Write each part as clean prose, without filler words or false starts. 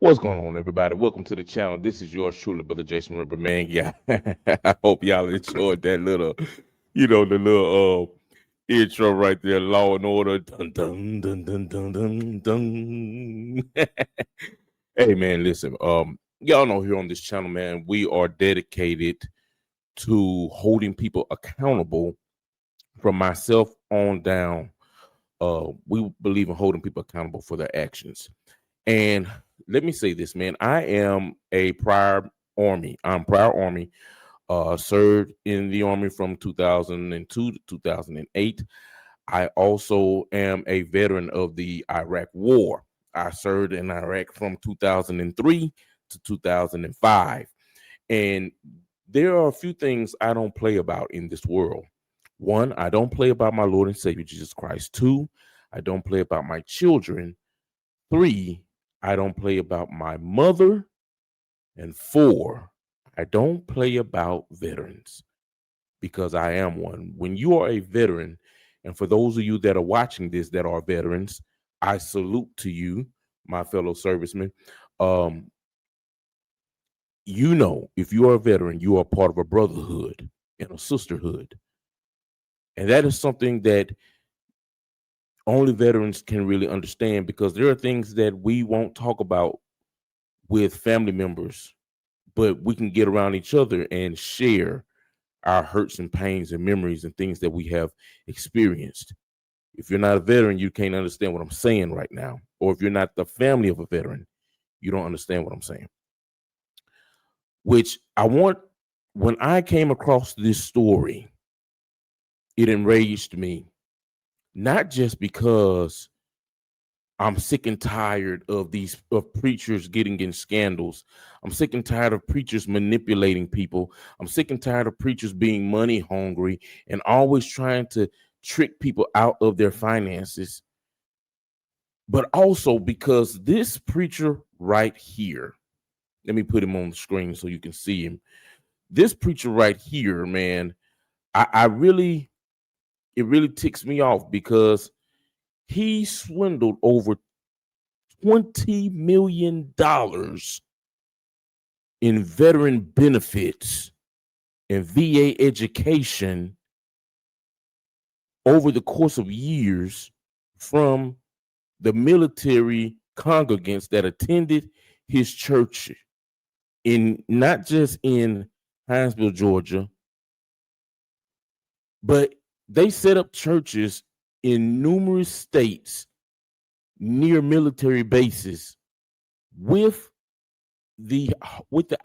What's going on, everybody? Welcome to the channel. This is yours truly, Brother Jason Ripper, man. Yeah, I hope y'all enjoyed that little, the little intro right there, Law and Order. Dun, dun, dun, dun, dun, dun, dun. Hey, man, listen. Y'all know here on this channel, man, we are dedicated to holding people accountable. From myself on down, we believe in holding people accountable for their actions. And let me say this, man. I am a prior Army. I'm prior Army. Served in the Army from 2002 to 2008. I also am a veteran of the Iraq War. I served in Iraq from 2003 to 2005. And there are a few things I don't play about in this world. One, I don't play about my Lord and Savior, Jesus Christ. Two, I don't play about my children. Three, I don't play about my mother. And four, I don't play about veterans because I am one. When you are a veteran, and for those of you that are watching this that are veterans, I salute to you, my fellow servicemen. If you are a veteran, you are part of a brotherhood and a sisterhood. And that is something that only veterans can really understand, because there are things that we won't talk about with family members, but we can get around each other and share our hurts and pains and memories and things that we have experienced. If you're not a veteran, you can't understand what I'm saying right now. Or if you're not the family of a veteran, you don't understand what I'm saying. When I came across this story, it enraged me, not just because I'm sick and tired of preachers getting in scandals. I'm sick and tired of preachers manipulating people. I'm sick and tired of preachers being money hungry and always trying to trick people out of their finances. But also because this preacher right here, let me put him on the screen so you can see him. This preacher right here, man, it really ticks me off because he swindled over $20 million in veteran benefits and VA education over the course of years from the military congregants that attended his church not just in Hinesville, Georgia, but they set up churches in numerous states near military bases with the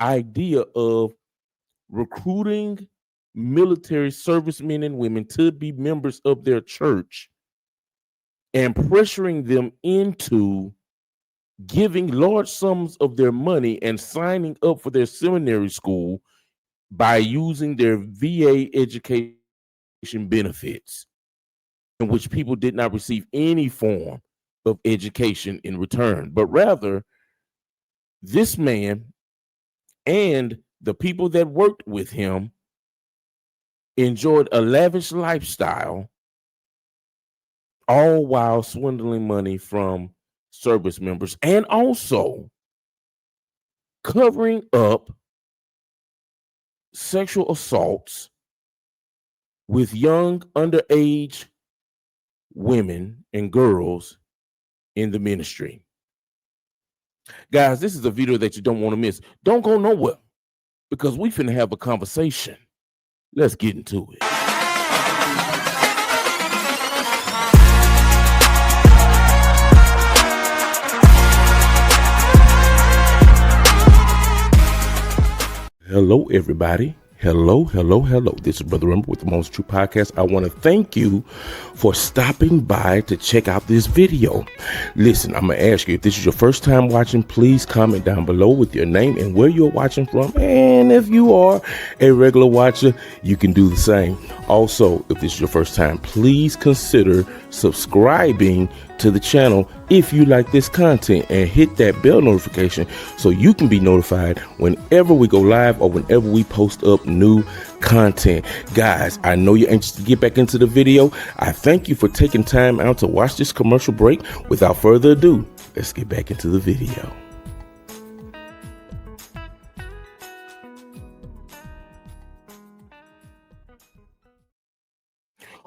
idea of recruiting military servicemen and women to be members of their church and pressuring them into giving large sums of their money and signing up for their seminary school by using their VA education benefits, in which people did not receive any form of education in return, but rather this man and the people that worked with him enjoyed a lavish lifestyle, all while swindling money from service members and also covering up sexual assaults with young underage women and girls in the ministry. Guys, this is a video that you don't want to miss. Don't go nowhere, because we finna have a conversation. Let's get into it. Hello, everybody. Hello. This is Brother Rumble with the Most True Podcast. I want to thank you for stopping by to check out this video. Listen, I'm going to ask you, if this is your first time watching, please comment down below with your name and where you're watching from. And if you are a regular watcher, you can do the same. Also, if this is your first time, please consider subscribing to the channel if you like this content, and hit that bell notification so you can be notified whenever we go live or whenever we post up new content. Guys, I know you're anxious to get back into the video. I thank you for taking time out to watch this commercial break. Without further ado, let's get back into the video.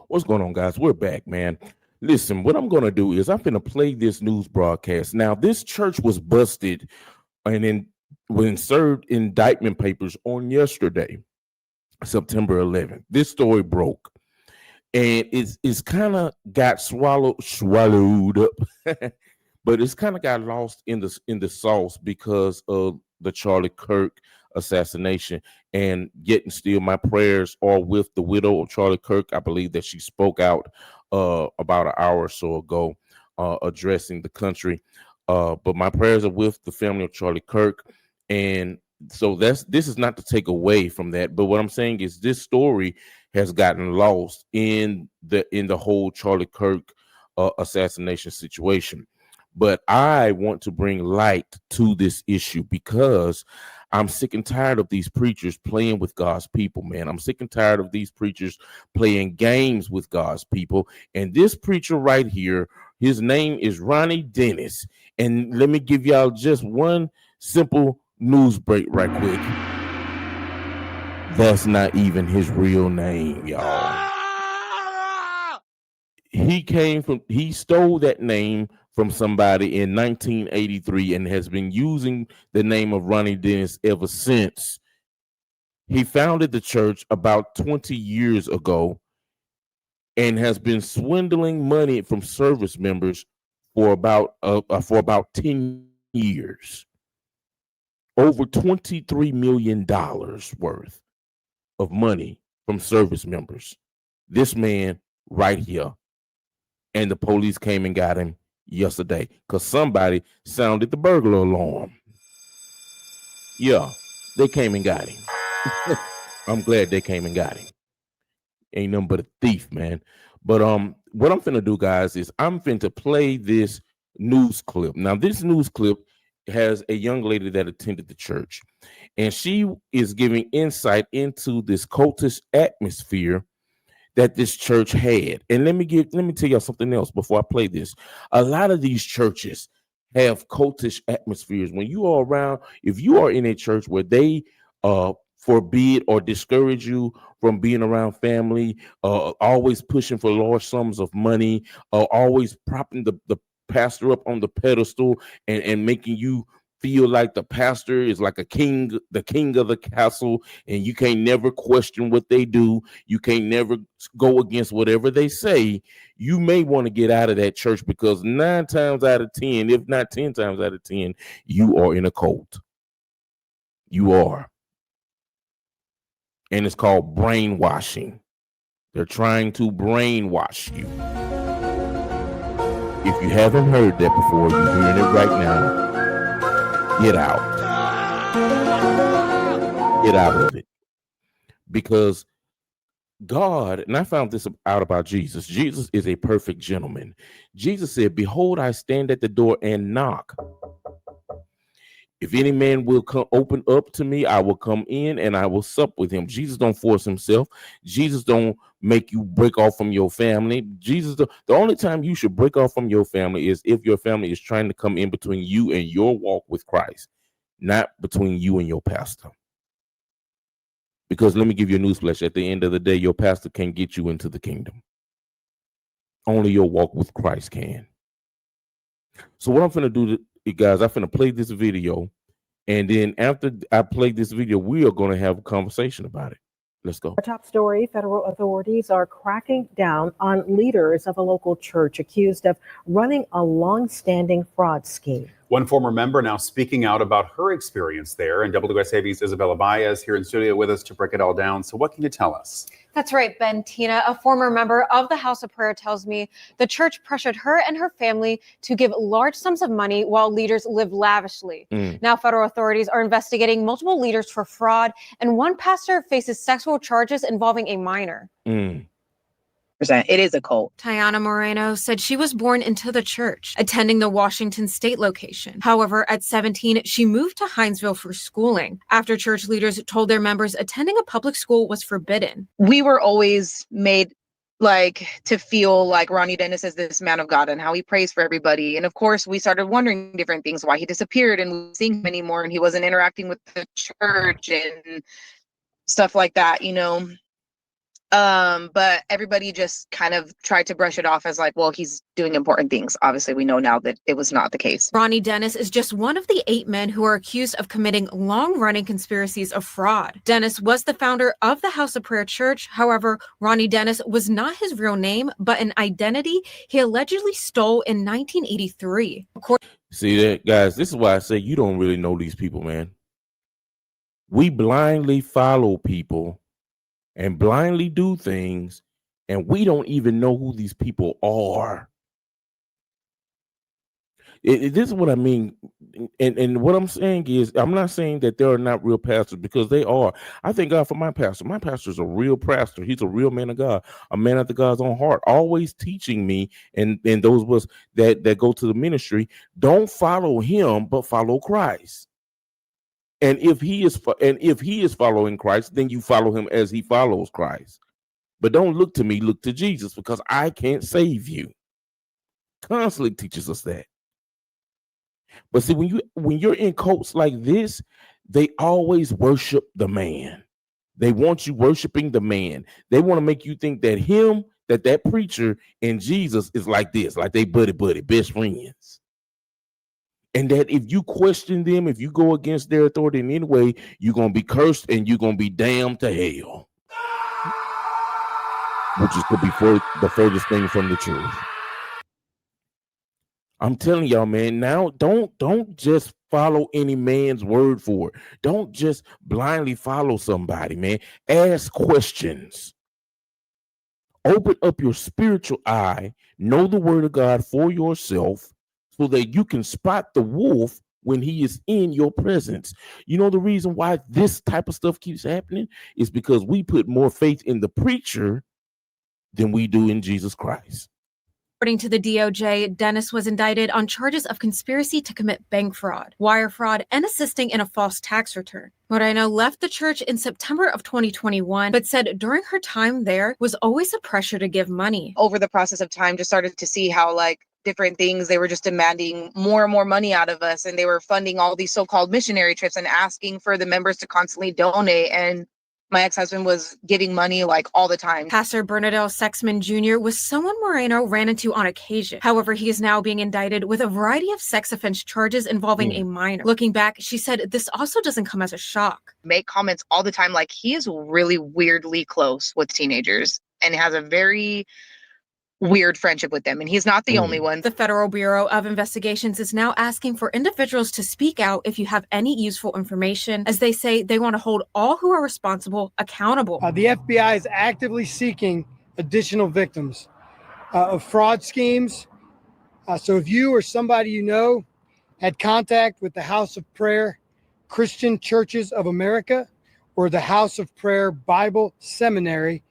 What's going on, guys? We're back, man. Listen, what I'm going to do is I'm going to play this news broadcast. Now, this church was busted and then when served indictment papers on yesterday, September 11th. This story broke and it's kind of got swallowed up, but it's kind of got lost in the sauce because of the Charlie Kirk assassination. And getting still, my prayers are with the widow of Charlie Kirk. I believe that she spoke out about an hour or so ago, addressing the country. But my prayers are with the family of Charlie Kirk, and so this is not to take away from that. But what I'm saying is this story has gotten lost in the whole Charlie Kirk assassination situation. But I want to bring light to this issue because I'm sick and tired of these preachers playing with God's people, man. I'm sick and tired of these preachers playing games with God's people. And this preacher right here, his name is Ronnie Dennis. And let me give y'all just one simple news break right quick. That's not even his real name, y'all. He stole that name from somebody in 1983 and has been using the name of Ronnie Dennis ever since. He founded the church about 20 years ago and has been swindling money from service members for about 10 years. Over $23 million worth of money from service members. This man right here. And the police came and got him yesterday because somebody sounded the burglar alarm. Yeah, they came and got him. I'm glad they came and got him. Ain't nothing but a thief, man. But what I'm finna do, guys, is I'm finna play this news clip. Now, this news clip has a young lady that attended the church, and she is giving insight into this cultish atmosphere that this church had. And let me tell y'all something else before I play this. A lot of these churches have cultish atmospheres. When you are around, if you are in a church where they forbid or discourage you from being around family, always pushing for large sums of money, always propping the pastor up on the pedestal and making you feel like the pastor is like a king, the king of the castle, and you can't never question what they do. You can't never go against whatever they say. You may want to get out of that church because 9 times out of 10, if not 10 times out of 10, you are in a cult. You are. And it's called brainwashing. They're trying to brainwash you. If you haven't heard that before, you're hearing it right now. Get out. Get out of it. Because God, and I found this out about Jesus. Jesus is a perfect gentleman. Jesus said, "Behold, I stand at the door and knock. If any man will come open up to me, I will come in and I will sup with him." Jesus don't force himself. Jesus don't make you break off from your family. The only time you should break off from your family is if your family is trying to come in between you and your walk with Christ, not between you and your pastor. Because let me give you a newsflash. At the end of the day, your pastor can't get you into the kingdom. Only your walk with Christ can. So what I'm going to do, guys, I'm going to play this video. And then after I play this video, we are going to have a conversation about it. Let's go. Our top story, federal authorities are cracking down on leaders of a local church accused of running a long-standing fraud scheme. One former member now speaking out about her experience there. And WSAV's Isabella Baez here in studio with us to break it all down. So what can you tell us? That's right, Ben. Tina, a former member of the House of Prayer, tells me the church pressured her and her family to give large sums of money while leaders live lavishly. Now, federal authorities are investigating multiple leaders for fraud, and one pastor faces sexual charges involving a minor. It is a cult. Tiana Moreno said she was born into the church, attending the Washington State location. However, at 17, she moved to Hinesville for schooling after church leaders told their members attending a public school was forbidden. We were always made to feel like Ronnie Dennis is this man of God and how he prays for everybody. And of course, we started wondering different things, why he disappeared and we weren't seeing him anymore and he wasn't interacting with the church and stuff like that, you know. But everybody just kind of tried to brush it off as like, well, he's doing important things. Obviously, we know now that it was not the case. Ronnie Dennis is just one of the 8 men who are accused of committing long-running conspiracies of fraud. Dennis was the founder of the House of Prayer Church. However, Ronnie Dennis was not his real name, but an identity he allegedly stole in 1983. See that, guys? This is why I say you don't really know these people, man. We blindly follow people and blindly do things, and we don't even know who these people are. This is what I mean, and what I'm saying is, I'm not saying that there are not real pastors, because they are. I thank God for my pastor. My pastor is a real pastor. He's a real man of God, a man after God's own heart, always teaching me, and those of us that go to the ministry, don't follow him, but follow Christ. And if he is following Christ, then you follow him as he follows Christ. But don't look to me, look to Jesus, because I can't save you. Constantly teaches us that. But see, when you're in cults like this, they always worship the man. They want you worshiping the man. They want to make you think that that preacher and Jesus is like this, like they buddy, best friends. And that if you question them, if you go against their authority in any way, you're going to be cursed and you're going to be damned to hell. Which is could be the furthest thing from the truth. I'm telling y'all, man, now don't just follow any man's word for it. Don't just blindly follow somebody, man. Ask questions. Open up your spiritual eye. Know the word of God for yourself so that you can spot the wolf when he is in your presence. You know, the reason why this type of stuff keeps happening is because we put more faith in the preacher than we do in Jesus Christ. According to the DOJ, Dennis was indicted on charges of conspiracy to commit bank fraud, wire fraud, and assisting in a false tax return. Moreno left the church in September of 2021, but said during her time there was always a pressure to give money. Over the process of time, just started to see how like different things, they were just demanding more and more money out of us, and they were funding all these so-called missionary trips and asking for the members to constantly donate. And my ex-husband was giving money like all the time. Pastor Bernardell Sexman Jr. was someone Moreno ran into on occasion. However, he is now being indicted with a variety of sex offense charges involving a minor. Looking back, she said this also doesn't come as a shock. Make comments all the time like he is really weirdly close with teenagers and has a very weird friendship with them, and he's not the only one. The Federal Bureau of Investigations is now asking for individuals to speak out if you have any useful information, as they say they want to hold all who are responsible accountable. The FBI is actively seeking additional victims of fraud schemes. So if you or somebody you know had contact with the House of Prayer Christian Churches of America or the House of Prayer Bible Seminary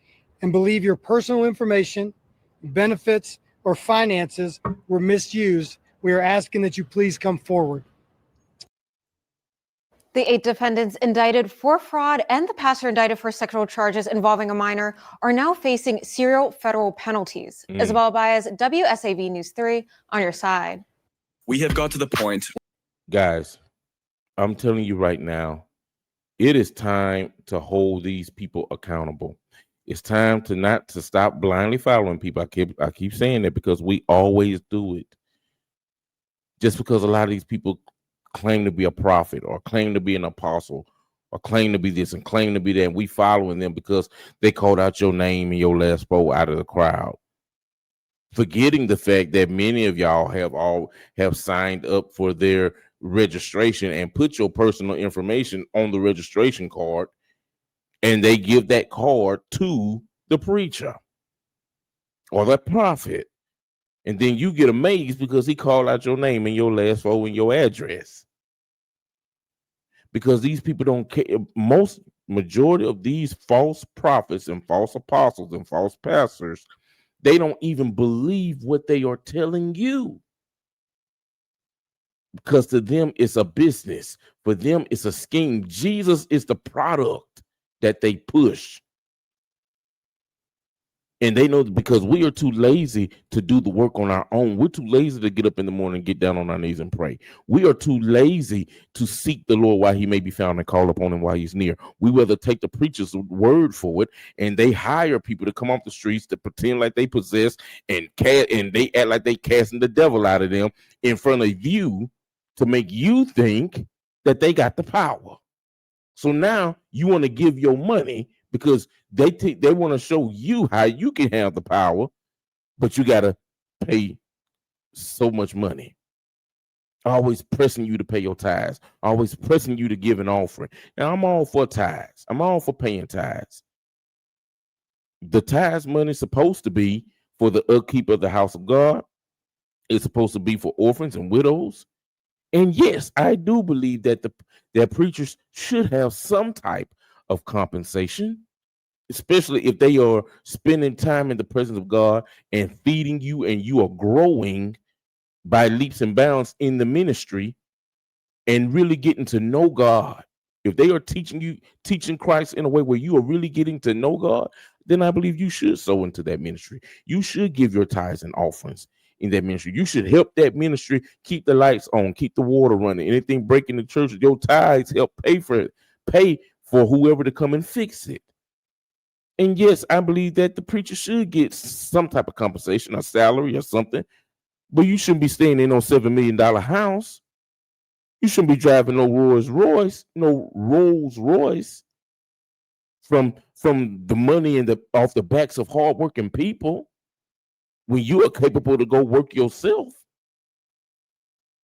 and believe your personal information, benefits, or finances were misused, we are asking that you please come forward. The 8 defendants indicted for fraud and the pastor indicted for sexual charges involving a minor are now facing serial federal penalties. Isabel Baez, WSAV News 3, on your side. We have got to the point. Guys, I'm telling you right now, it is time to hold these people accountable. It's time to stop blindly following people. I keep saying that because we always do it. Just because a lot of these people claim to be a prophet or claim to be an apostle or claim to be this and claim to be that, and we following them because they called out your name and your last post out of the crowd. Forgetting the fact that many of y'all have signed up for their registration and put your personal information on the registration card. And they give that card to the preacher or the prophet. And then you get amazed because he called out your name and your last four and your address. Because these people don't care. Majority of these false prophets and false apostles and false pastors, they don't even believe what they are telling you. Because to them, it's a business. For them, it's a scheme. Jesus is the product that they push. And they know because we are too lazy to do the work on our own. We're too lazy to get up in the morning and get down on our knees and pray. We are too lazy to seek the Lord while he may be found and call upon him while he's near. We rather take the preacher's word for it, and they hire people to come off the streets to pretend like they possess and they act like they casting the devil out of them in front of you to make you think that they got the power. So now you want to give your money because they want to show you how you can have the power, but you got to pay so much money. Always pressing you to pay your tithes, always pressing you to give an offering. Now, I'm all for tithes. I'm all for paying tithes. The tithes money is supposed to be for the upkeep of the house of God. It's supposed to be for orphans and widows. And yes, I do believe that that preachers should have some type of compensation, especially if they are spending time in the presence of God and feeding you, and you are growing by leaps and bounds in the ministry and really getting to know God. If they are teaching Christ in a way where you are really getting to know God, then I believe you should sow into that ministry. You should give your tithes and offerings in that ministry. You should help that ministry keep the lights on, keep the water running. Anything breaking the church, your tithes help pay for it, pay for whoever to come and fix it. And yes, I believe that the preacher should get some type of compensation, a salary or something, but you shouldn't be staying in no $7 million house. You shouldn't be driving no Rolls Royce from the money and off the backs of hardworking people when you are capable to go work yourself.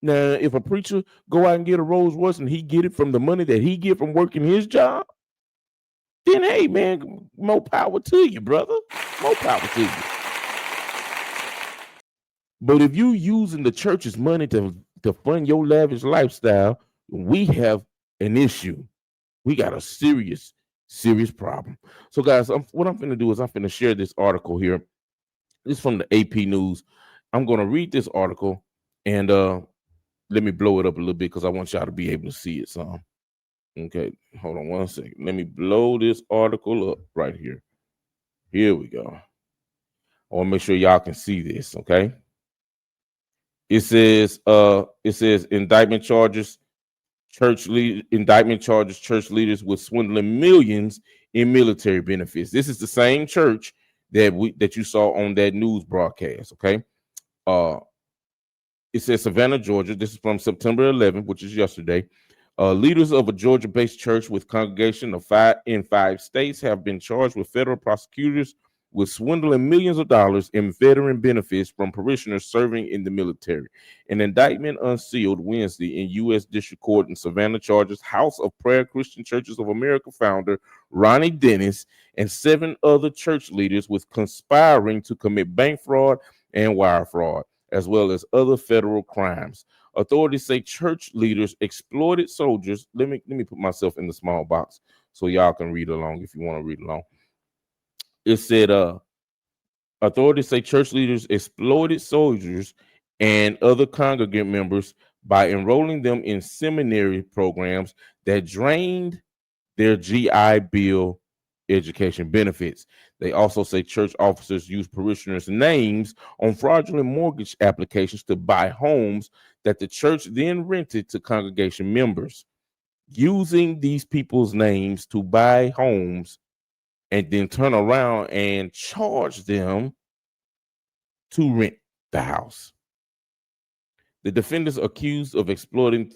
Now, if a preacher go out and get a Rolls Royce and he get it from the money that he get from working his job, then hey man, more power to you, brother. More power to you. But if you using the church's money to fund your lavish lifestyle, we have an issue. We got a serious problem. So guys, what I'm going to do is I'm going to share this article here. This is from the AP News. I'm going to read this article and let me blow it up a little bit because I want y'all to be able to see it some. Okay, hold on one second. Let me blow this article up right here. Here we go. I want to make sure y'all can see this, okay? It says indictment charges church leaders with swindling millions in military benefits. This is the same church that you saw on that news broadcast, okay? It says Savannah, Georgia. This is from September 11th, which is yesterday. Leaders of a Georgia-based church with congregation of 5 states have been charged with federal prosecutors with swindling millions of dollars in veteran benefits from parishioners serving in the military. An indictment unsealed Wednesday in U.S. District Court in Savannah charges House of Prayer Christian Churches of America founder Ronnie Dennis and 7 other church leaders with conspiring to commit bank fraud and wire fraud, as well as other federal crimes. Authorities say church leaders exploited soldiers. Let me put myself in the small box so y'all can read along if you want to read along. It said authorities say church leaders exploited soldiers and other congregant members by enrolling them in seminary programs that drained their GI Bill education benefits. They also say church officers use parishioners' names on fraudulent mortgage applications to buy homes that the church then rented to congregation members. Using these people's names to buy homes and then turn around and charge them to rent the house. The defendants are accused of exploiting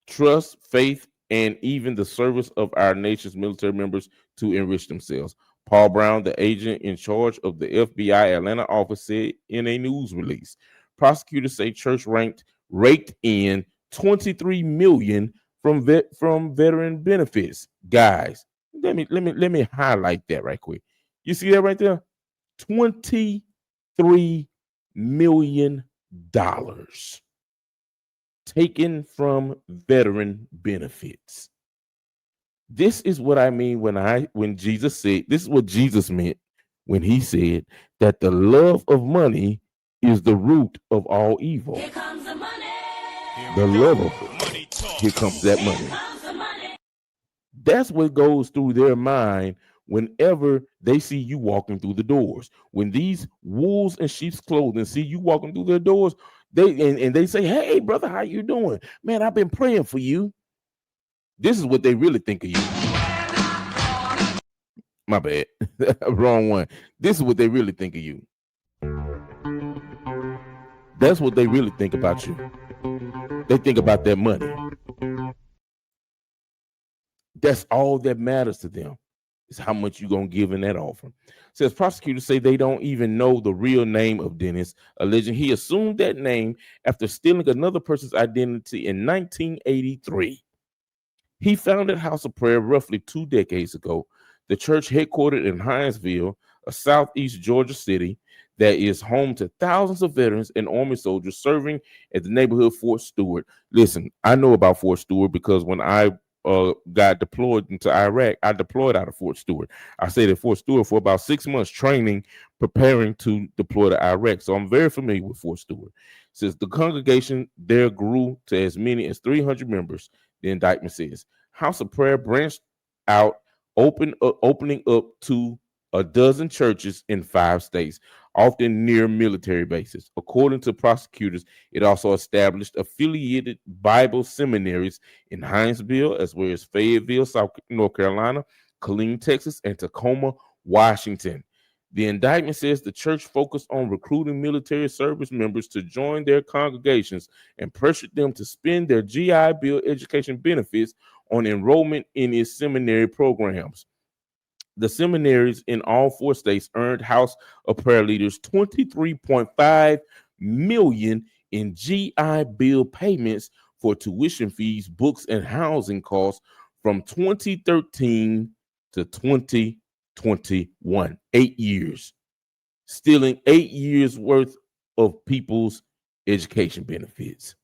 trust, faith, and even the service of our nation's military members to enrich themselves. Paul Brown, the agent in charge of the FBI Atlanta office, said in a news release. Prosecutors say church raked in $23 million from veteran benefits. Guys, let me highlight that right quick. You see that right there? $23 million taken from veteran benefits. This is what I mean when Jesus said, this is what Jesus meant when he said that the love of money is the root of all evil. Here comes the money. The love of it. Here comes that money. That's what goes through their mind whenever they see you walking through the doors. When these wolves in sheep's clothing see you walking through their doors, and they say, "Hey, brother, how you doing? Man, I've been praying for you." This is what they really think of you. My bad. Wrong one. This is what they really think of you. That's what they really think about you. They think about their money. That's all that matters to them, is how much you're going to give in that offering. Says prosecutors say they don't even know the real name of Dennis, alleging he assumed that name after stealing another person's identity in 1983. He founded House of Prayer roughly 2 decades ago. The church, headquartered in Hinesville, a southeast Georgia city that is home to thousands of veterans and Army soldiers serving at the neighborhood Fort Stewart. Listen, I know about Fort Stewart because when I got deployed into Iraq, I deployed out of Fort Stewart. I stayed at Fort Stewart for about 6 months training, preparing to deploy to Iraq. So I'm very familiar with Fort Stewart. Since the congregation there grew to as many as 300 members, the indictment says House of Prayer branched out, opening up to a dozen churches in 5 states, often near military bases. According to prosecutors, it also established affiliated Bible seminaries in Hinesville, as well as Fayetteville, North Carolina, Killeen, Texas, and Tacoma, Washington. The indictment says the church focused on recruiting military service members to join their congregations and pressured them to spend their GI Bill education benefits on enrollment in its seminary programs. The seminaries in all 4 states earned House of Prayer leaders $23.5 million in GI Bill payments for tuition fees, books, and housing costs from 2013 to 2021. 8 years. Stealing 8 years worth of people's education benefits.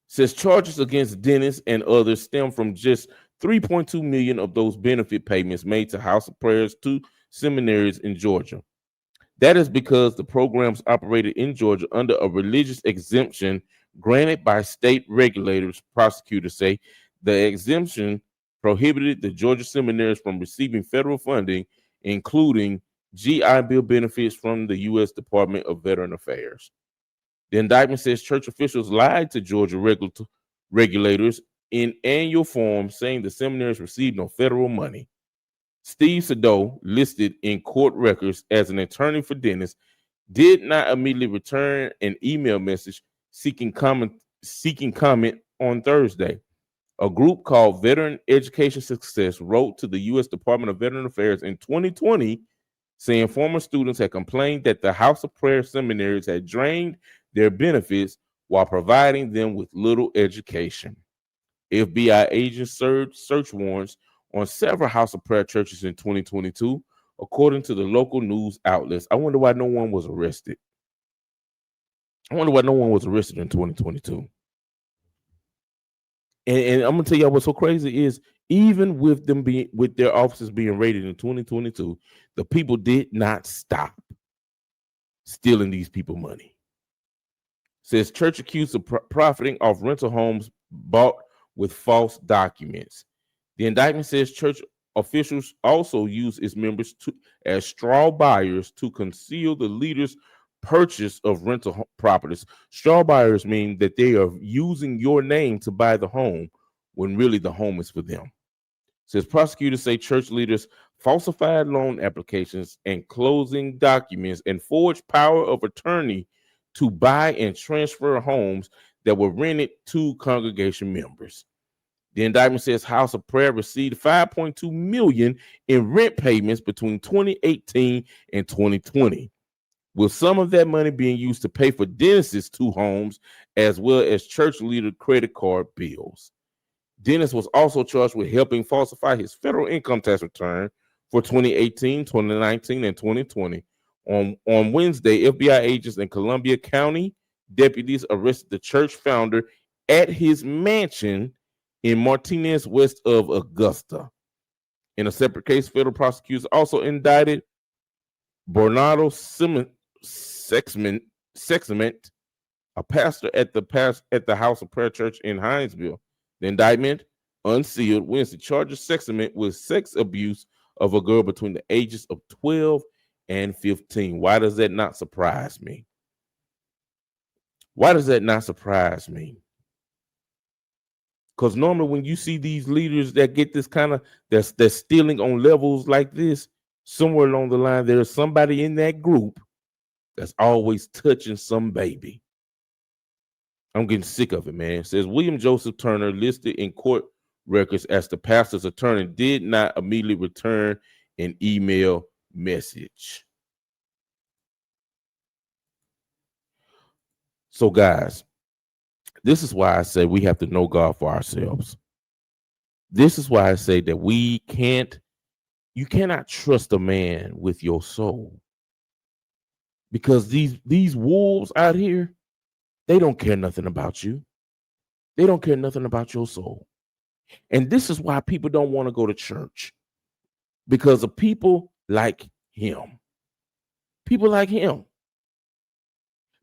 Says charges against Dennis and others stem from just 3.2 million of those benefit payments made to House of Prayers to seminaries in Georgia. That is because the programs operated in Georgia under a religious exemption granted by state regulators. Prosecutors say the exemption prohibited the Georgia seminaries from receiving federal funding, including GI Bill benefits from the U.S. Department of Veteran Affairs. The indictment says church officials lied to Georgia regulators in annual forms, saying the seminaries received no federal money. Steve Sado, listed in court records as an attorney for Dennis, did not immediately return an email message seeking comment on Thursday. A group called Veteran Education Success wrote to the U.S. Department of Veteran Affairs in 2020, saying former students had complained that the House of Prayer seminaries had drained their benefits while providing them with little education. FBI agents served search warrants on several House of Prayer churches in 2022, according to the local news outlets. I wonder why no one was arrested. I wonder why no one was arrested in 2022. And I'm gonna tell y'all what's so crazy is, even with them being with their offices being raided in 2022, the people did not stop stealing these people money. Says church accused of profiting off rental homes bought with false documents. The indictment says church officials also use its members as straw buyers to conceal the leaders' purchase of rental properties. Straw buyers mean that they are using your name to buy the home when really the home is for them. Says prosecutors say church leaders falsified loan applications and closing documents and forged power of attorney to buy and transfer homes that were rented to congregation members. The indictment says House of Prayer received $5.2 million in rent payments between 2018 and 2020, with some of that money being used to pay for Dennis's 2 homes as well as church leader credit card bills. Dennis was also charged with helping falsify his federal income tax return for 2018, 2019, and 2020. On Wednesday, FBI agents in Columbia County deputies arrested the church founder at his mansion in Martinez, west of Augusta. In a separate case, federal prosecutors also indicted Bernardo Sexment, a pastor at the House of Prayer Church in Hinesville. The indictment, unsealed, Wednesday, charges Sexment with sex abuse of a girl between the ages of 12 and 15. Why does that not surprise me? Why does that not surprise me? Because normally when you see these leaders that get this kind of, that's stealing on levels like this, somewhere along the line, there's somebody in that group that's always touching some baby. I'm getting sick of it, man. It says William Joseph Turner, listed in court records as the pastor's attorney, did not immediately return an email message. So, guys, this is why I say we have to know God for ourselves. This is why I say that you cannot trust a man with your soul. Because these wolves out here, they don't care nothing about you. They don't care nothing about your soul. And this is why people don't want to go to church. Because of people like him. People like him.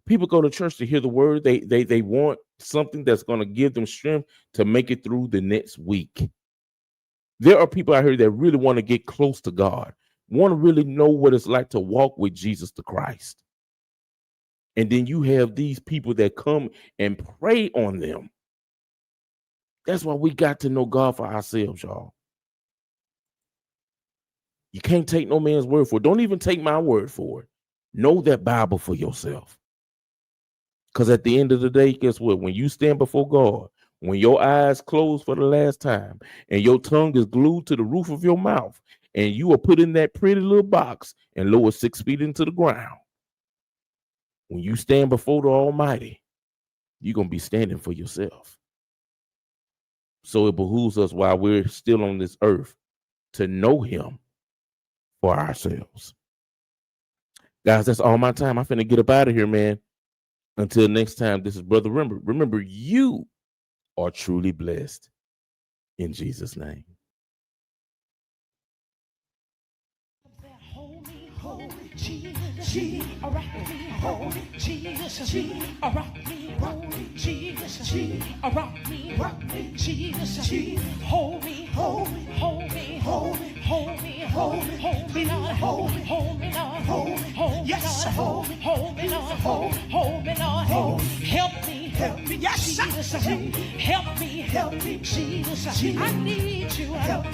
People go to church to hear the word. They want something that's going to give them strength to make it through the next week. There are people out here that really want to get close to God, want to really know what it's like to walk with Jesus the Christ. And then you have these people that come and prey on them. That's why we got to know God for ourselves, y'all. You can't take no man's word for it. Don't even take my word for it. Know that Bible for yourself. Because at the end of the day, guess what? When you stand before God, when your eyes close for the last time and your tongue is glued to the roof of your mouth and you are put in that pretty little box and lowered 6 feet into the ground, when you stand before the Almighty, you're going to be standing for yourself. So it behooves us while we're still on this earth to know him for ourselves. Guys, that's all my time. I'm finna get up out of here, man. Until next time, this is Brother Remember. Remember, you are truly blessed in Jesus' name. Jesus, rock me, holy Jesus, rock me, holy Jesus, rock me, Jesus, hold me, hold me, hold me, hold me, hold me, hold me, Lord, hold me, Lord, hold me, yes, hold me, Lord, hold me, Lord, help me, yes, Jesus, help me, Jesus, I need you, help me.